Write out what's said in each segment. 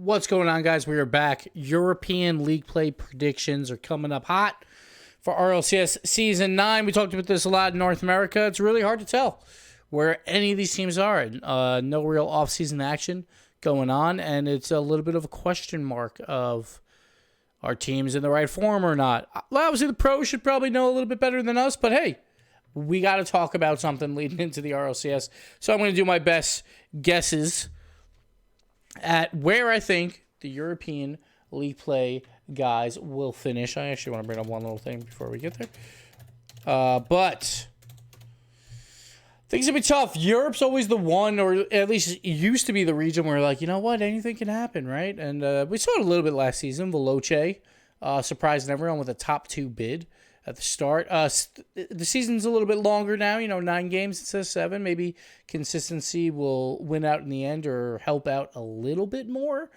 What's going on, guys? We are back. European League play predictions are coming up hot for Rlcs Season 9. We talked about this a lot in North America. It's really hard to tell where any of these teams are. No real off-season action going on, and it's a little bit of a question mark of are teams in the right form or not. Obviously, the pros should probably know a little bit better than us, but hey, we got to talk about something leading into the RLCS. So I'm going to do my best guesses at where I think the European League play guys will finish. I actually want to bring up one little thing before we get there. But things will be tough. Europe's always the one, or at least it used to be the region where, like, you know what, anything can happen, right? And we saw it a little bit last season. Veloce surprising everyone with a top 2 bid at the start. The season's a little bit longer now, 9 games instead of 7. Maybe consistency will win out in the end or help out a little bit more.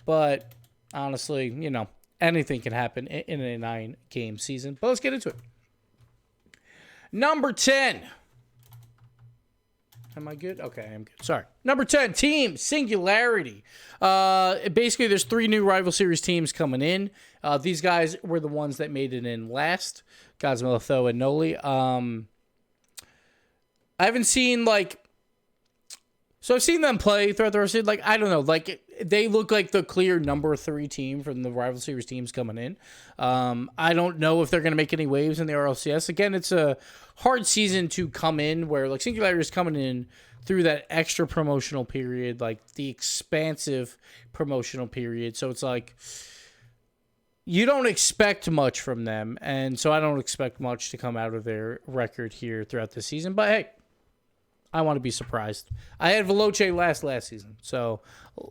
But honestly, anything can happen in a 9-game season. But let's get into it. Number 10. Am I good? Okay, I'm good. Sorry. Number 10, Team Singularity. Basically, there's 3 new Rival Series teams coming in. These guys were the ones that made it in last. Gosmelotho and Noli. I haven't seen, so I've seen them play throughout the rest of it. I don't know. They look like the clear number 3 team from the Rival Series teams coming in. I don't know if they're going to make any waves in the RLCS. Again, it's a hard season to come in where, Singularity is coming in through that extra promotional period, the expansive promotional period. So it's you don't expect much from them, and so I don't expect much to come out of their record here throughout the season. But hey, I want to be surprised. I had Veloce last season, so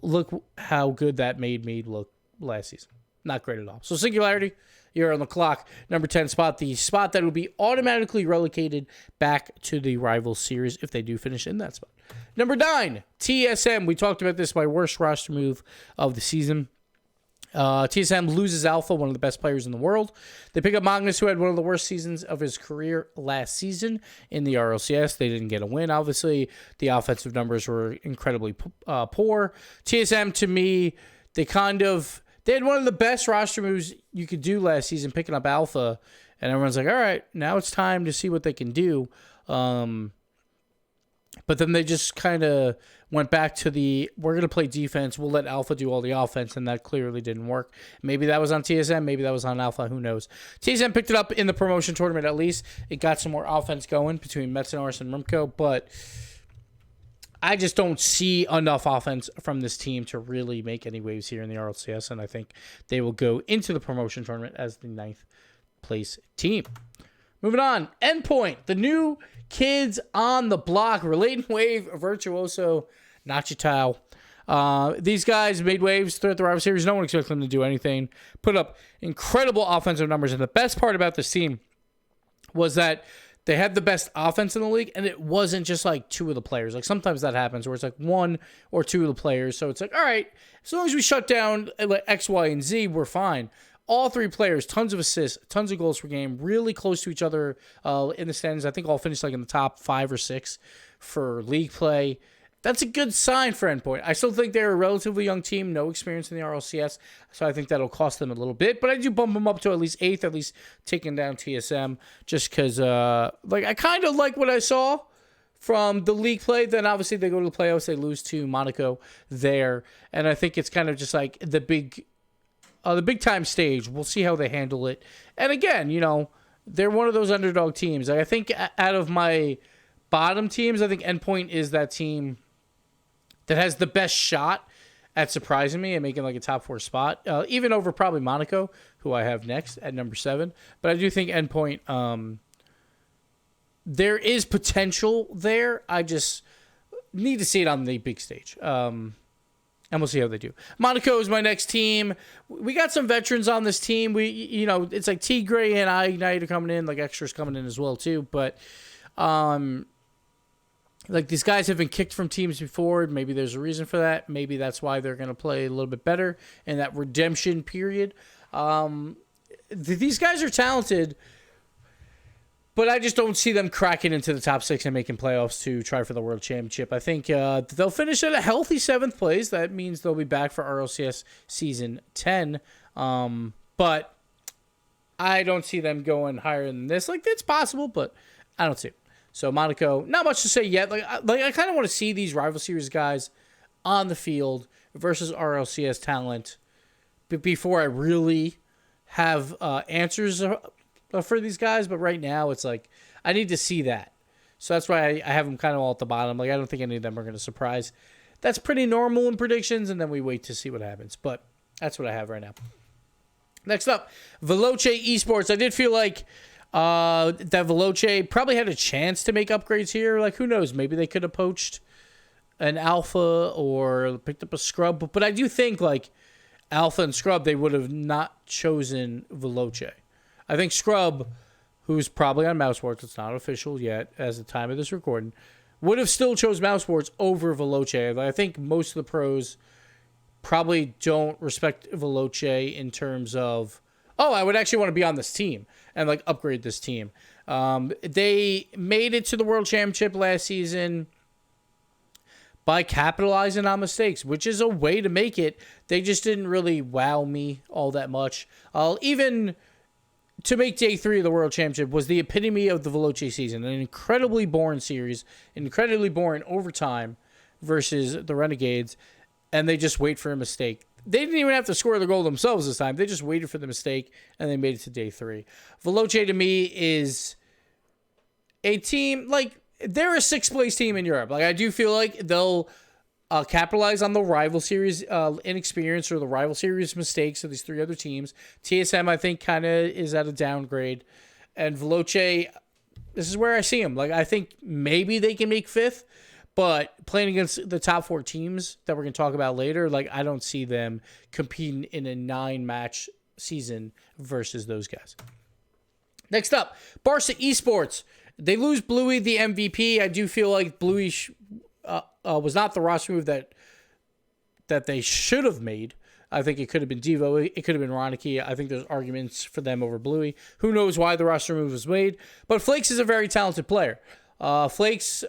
look how good that made me look last season. Not great at all. So Singularity, you're on the clock. Number 10 spot, the spot that will be automatically relegated back to the Rival Series if they do finish in that spot. Number 9, TSM. We talked about this, my worst roster move of the season. TSM loses Alpha, one of the best players in the world. They pick up Magnus, who had one of the worst seasons of his career last season in the RLCS. They didn't get a win. Obviously, the offensive numbers were incredibly poor. TSM, to me, they had one of the best roster moves you could do last season, picking up Alpha. And everyone's like, all right, now it's time to see what they can do. But then they just kind of went back to we're going to play defense. We'll let Alpha do all the offense, and that clearly didn't work. Maybe that was on TSM. Maybe that was on Alpha. Who knows? TSM picked it up in the promotion tournament at least. It got some more offense going between Metanoris and Rumco, but I just don't see enough offense from this team to really make any waves here in the RLCS, and I think they will go into the promotion tournament as the 9th place team. Moving on, Endpoint, the new kids on the block, Relating Wave, Virtuoso, Nachitao. These guys made waves throughout the Rival Series. No one expected them to do anything. Put up incredible offensive numbers, and the best part about this team was that they had the best offense in the league, and it wasn't just 2 of the players. Sometimes that happens where it's 1 or 2 of the players. So it's all right, as long as we shut down X, Y, and Z, we're fine. All 3 players, tons of assists, tons of goals per game, really close to each other in the standings. I think all finished in the top 5 or 6 for league play. That's a good sign for Endpoint. I still think they're a relatively young team, no experience in the RLCS, so I think that'll cost them a little bit. But I do bump them up to at least 8th, at least taking down TSM, just because I kind of like what I saw from the league play. Then obviously they go to the playoffs, they lose to Monaco there, and I think it's kind of just the big time stage. We'll see how they handle it. And again, they're one of those underdog teams. I think out of my bottom teams, I think Endpoint is that team that has the best shot at surprising me and making a top 4 spot, even over probably Monaco, who I have next at number 7. But I do think Endpoint, there is potential there. I just need to see it on the big stage. And we'll see how they do. Monaco is my next team. We got some veterans on this team. It's Tigre and Ignite are coming in, extras coming in as well too. But these guys have been kicked from teams before. Maybe there's a reason for that. Maybe that's why they're going to play a little bit better in that redemption period. These guys are talented. But I just don't see them cracking into the top 6 and making playoffs to try for the World Championship. I think they'll finish at a healthy 7th place. That means they'll be back for Rlcs Season 10. But I don't see them going higher than this. Like, it's possible, but I don't see it. So Monaco, not much to say yet. Like I kind of want to see these rival series guys on the field versus Rlcs talent before I really have answers for these guys. But right now, it's like I need to see that. So that's why I have them kind of all at the bottom. Like, I don't think any of them are going to surprise. That's pretty normal in predictions, and then we wait to see what happens. But that's what I have right now. Next up, Veloce esports. I did feel like that Veloce probably had a chance to make upgrades here. Like, who knows? Maybe they could have poached an Alpha or picked up a Scrub. But I do think, like, Alpha and Scrub, they would have not chosen Veloce. I think Scrub, who's probably on Mousesports, it's not official yet as the time of this recording, would have still chose Mousesports over Veloce. I think most of the pros probably don't respect Veloce in terms of, oh, I would actually want to be on this team and like upgrade this team. They made it to the World Championship last season by capitalizing on mistakes, which is a way to make it. They just didn't really wow me all that much. Even to make day 3 of the World Championship was the epitome of the Veloce season. An incredibly boring series, incredibly boring overtime versus the Renegades, and they just wait for a mistake. They didn't even have to score the goal themselves this time. They just waited for the mistake, and they made it to day 3. Veloce, to me, is a team, like, they're a 6th place team in Europe. Like, I do feel like they'll capitalize on the rival series inexperience or the rival series mistakes of these 3 other teams. TSM, I think, kind of is at a downgrade. And Veloce, this is where I see them. Like, I think maybe they can make 5th. But playing against the top 4 teams that we're going to talk about later, like, I don't see them competing in a 9-match season versus those guys. Next up, Barca esports. They lose Bluey, the MVP. I do feel like Bluey was not the roster move that they should have made. I think it could have been Devo. It could have been Ronicky. I think there's arguments for them over Bluey. Who knows why the roster move was made. But Flakes is a very talented player. Flakes...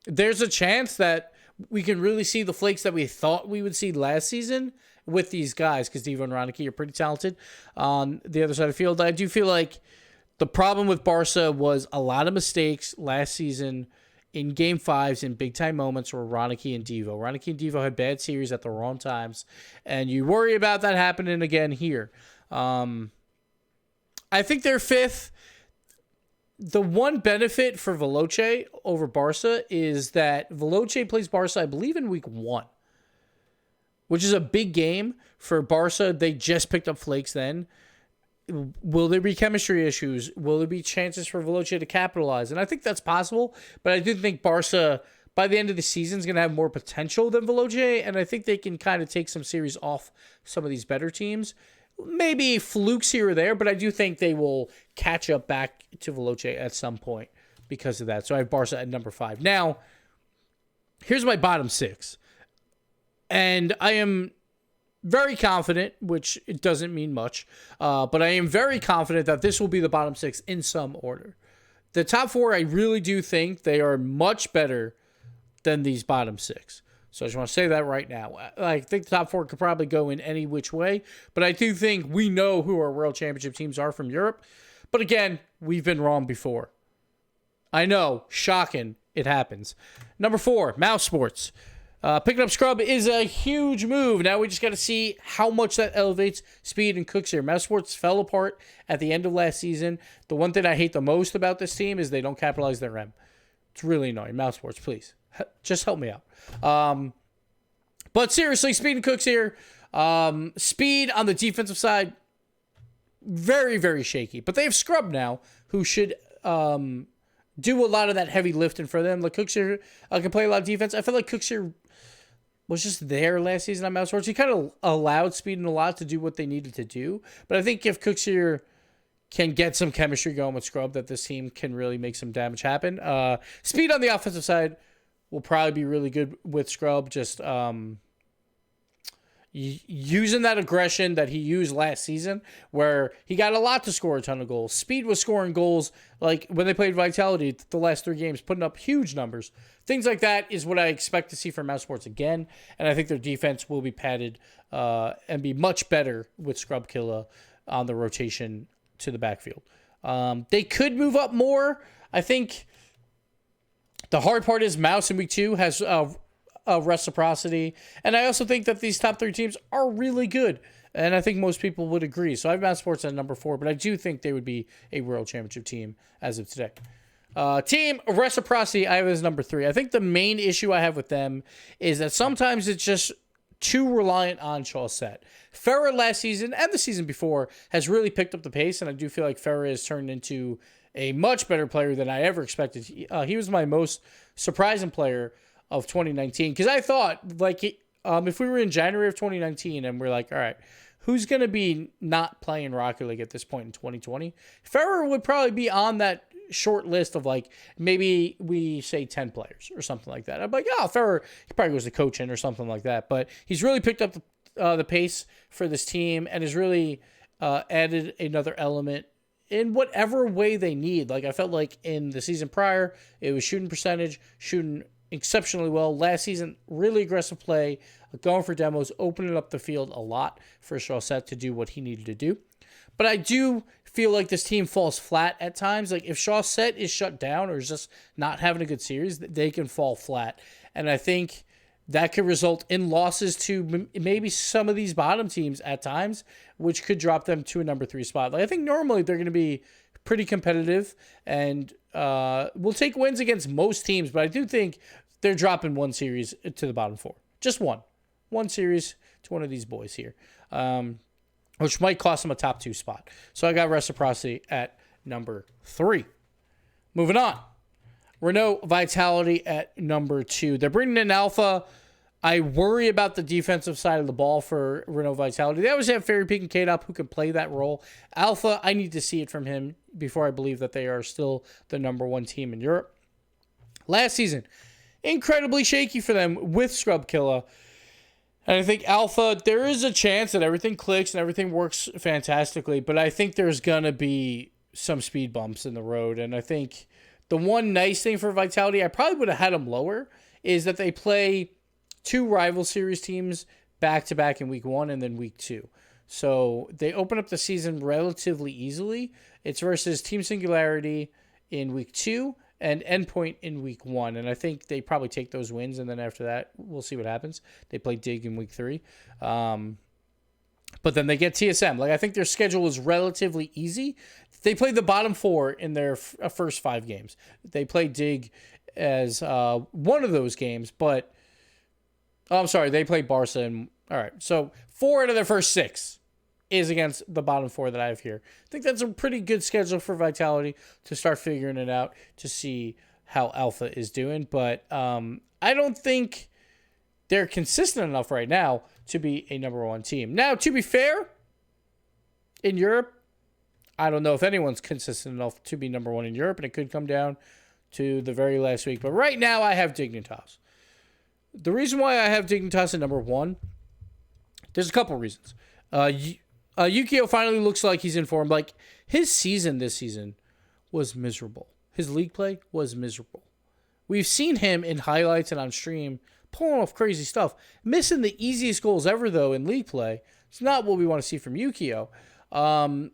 there's a chance that we can really see the Flakes that we thought we would see last season with these guys, because Devo and Ronicky are pretty talented on the other side of the field. I do feel like the problem with Barca was a lot of mistakes last season in Game 5s in big-time moments were Ronicky and Devo. Ronicky and Devo had bad series at the wrong times, and you worry about that happening again here. I think they're 5th. The one benefit for Veloce over Barca is that Veloce plays Barca, I believe, in week 1, which is a big game for Barca. They just picked up Flakes then. Will there be chemistry issues? Will there be chances for Veloce to capitalize? And I think that's possible, but I do think Barca, by the end of the season, is going to have more potential than Veloce, and I think they can kind of take some series off some of these better teams. Maybe flukes here or there, but I do think they will catch up back to Veloce at some point because of that. So I have Barca at number 5. Now, here's my bottom 6. And I am very confident, which it doesn't mean much, but I am very confident that this will be the bottom 6 in some order. The top 4, I really do think they are much better than these bottom 6. So I just want to say that right now. I think the top 4 could probably go in any which way, but I do think we know who our World Championship teams are from Europe. But again, we've been wrong before. I know, shocking, it happens. Number 4, Mousesports. Picking up Scrub is a huge move. Now we just got to see how much that elevates Speed and Cooks here. Mousesports fell apart at the end of last season. The one thing I hate the most about this team is they don't capitalize their M. It's really annoying. Mousesports, please. Just help me out. But seriously, Speed and Cooks here. Speed on the defensive side, very, very shaky. But they have Scrub now, who should do a lot of that heavy lifting for them. Like, Cooks here can play a lot of defense. I feel like Cooks here was just there last season on Mousesports. He kind of allowed Speed and a lot to do what they needed to do. But I think if Cooks here can get some chemistry going with Scrub, that this team can really make some damage happen. Speed on the offensive side will probably be really good with Scrub. Just, using that aggression that he used last season, where he got a lot to score a ton of goals. Speed was scoring goals, like when they played Vitality the last 3 games, putting up huge numbers. Things like that is what I expect to see from Mousesports again, and I think their defense will be padded and be much better with Scrub Killa on the rotation to the backfield. They could move up more. I think the hard part is Mouse in week 2 has Reciprocity. And I also think that these top 3 teams are really good. And I think most people would agree. So I have Mousesports at number 4, but I do think they would be a World Championship team as of today. Team Reciprocity, I have as number 3. I think the main issue I have with them is that sometimes it's just too reliant on Chaussette. Ferrer last season and the season before has really picked up the pace, and I do feel like Ferrer has turned into a much better player than I ever expected. He was my most surprising player of 2019, because I thought, like, if we were in January of 2019 and we're like, all right, who's going to be not playing Rocket League at this point in 2020? Ferrer would probably be on that short list of, like, maybe we say 10 players or something like that. I'm like, oh, Ferrer, he probably goes to coaching or something like that. But he's really picked up the pace for this team and has really added another element in whatever way they need. Like, I felt like in the season prior, it was shooting percentage, shooting exceptionally well. Last season, really aggressive play, going for demos, opening up the field a lot for Chaussette to do what he needed to do. But I do feel like this team falls flat at times. Like, if Chaussette is shut down or is just not having a good series, they can fall flat. And I think that could result in losses to maybe some of these bottom teams at times, which could drop them to a number 3 spot. Like, I think normally they're going to be pretty competitive and will take wins against most teams, but I do think they're dropping one series to the bottom 4. Just one. One series to one of these boys here, which might cost them a top 2 spot. So I got Reciprocity at number 3. Moving on. Renault Vitality at number 2. They're bringing in Alpha. I worry about the defensive side of the ball for Renault Vitality. They always have Fairy Peak and K-Dop who can play that role. Alpha, I need to see it from him before I believe that they are still the number 1 team in Europe. Last season, incredibly shaky for them with Scrub Killa. And I think Alpha, there is a chance that everything clicks and everything works fantastically, but I think there's going to be some speed bumps in the road. And I think the one nice thing for Vitality, I probably would have had them lower, is that they play 2 rival series teams back-to-back in week 1 and then week 2. So they open up the season relatively easily. It's versus Team Singularity in week 2 and Endpoint in week 1. And I think they probably take those wins, and then after that, we'll see what happens. They play Dig in week 3. But then they get TSM. Like, I think their schedule is relatively easy. They played the bottom 4 in their first 5 games. They played Dig as one of those games, but I'm sorry, they played Barca. And all right, so 4 out of their first 6 is against the bottom 4 that I have here. I think that's a pretty good schedule for Vitality to start figuring it out, to see how Alpha is doing. But I don't think they're consistent enough right now to be a number 1 team. Now, to be fair, in Europe, I don't know if anyone's consistent enough to be number 1 in Europe, and it could come down to the very last week. But right now, I have Dignitas. The reason why I have Dignitas at number 1, there's a couple reasons. Yukio finally looks like he's in form. Like, his season this season was miserable. His league play was miserable. We've seen him in highlights and on stream pulling off crazy stuff. Missing the easiest goals ever, though, in league play. It's not what we want to see from Yukio.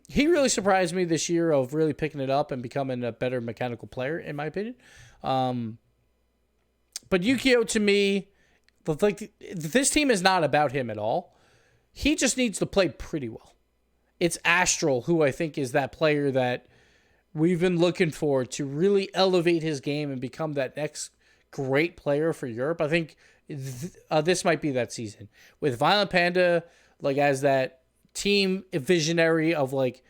He really surprised me this year of really picking it up and becoming a better mechanical player, in my opinion. But Yukio, to me, like, this team is not about him at all. He just needs to play pretty well. It's Astral, who I think is that player that we've been looking for to really elevate his game and become that next great player for Europe. I think this might be that season. With Violent Panda, like, as that team visionary of, like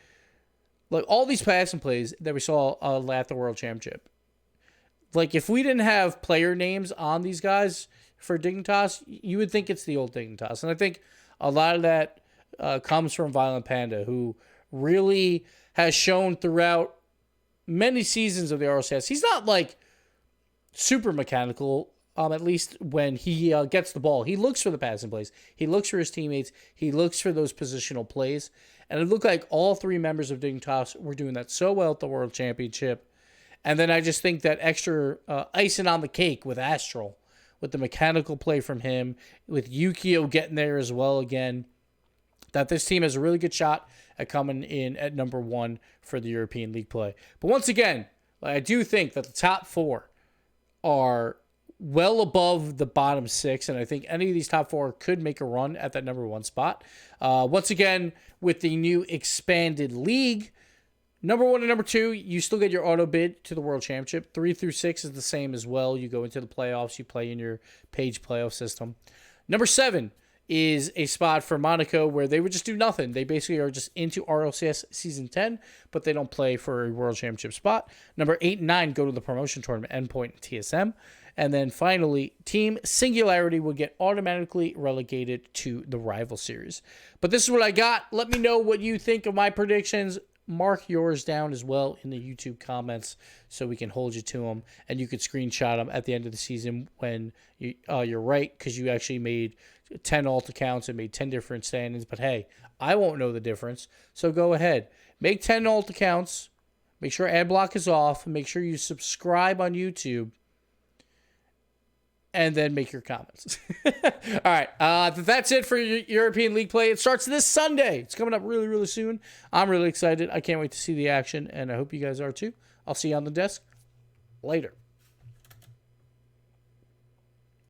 all these passing plays that we saw at the World Championship. Like, if we didn't have player names on these guys for Dignitas, you would think it's the old Dignitas. And I think a lot of that comes from Violent Panda, who really has shown throughout many seasons of the Rlcs. He's not, like, super mechanical. at least when he gets the ball. He looks for the passing plays. He looks for his teammates. He looks for those positional plays. And it looked like all three members of Dignitas were doing that so well at the World Championship. And then I just think that extra icing on the cake with Astral, with the mechanical play from him, with Yukio getting there as well again, that this team has a really good shot at coming in at number 1 for the European League play. But once again, I do think that the top 4 are well above the bottom 6, and I think any of these top 4 could make a run at that number 1 spot. Once again, with the new expanded league, number 1 and number 2, you still get your auto bid to the World Championship. 3 through 6 is the same as well. You go into the playoffs, you play in your page playoff system. Number 7 is a spot for Monaco where they would just do nothing. They basically are just into RLCS Season 10, but they don't play for a World Championship spot. Number 8 and 9 go to the promotion tournament, Endpoint and TSM. And then finally, Team Singularity will get automatically relegated to the Rival Series. But this is what I got. Let me know what you think of my predictions. Mark yours down as well in the YouTube comments so we can hold you to them. And you could screenshot them at the end of the season when you're right, because you actually made 10 alt accounts and made 10 different standings. But hey, I won't know the difference. So go ahead. Make 10 alt accounts. Make sure ad block is off. Make sure you subscribe on YouTube. And then make your comments. All right. That's it for European League play. It starts this Sunday. It's coming up really, really soon. I'm really excited. I can't wait to see the action, and I hope you guys are too. I'll see you on the desk later.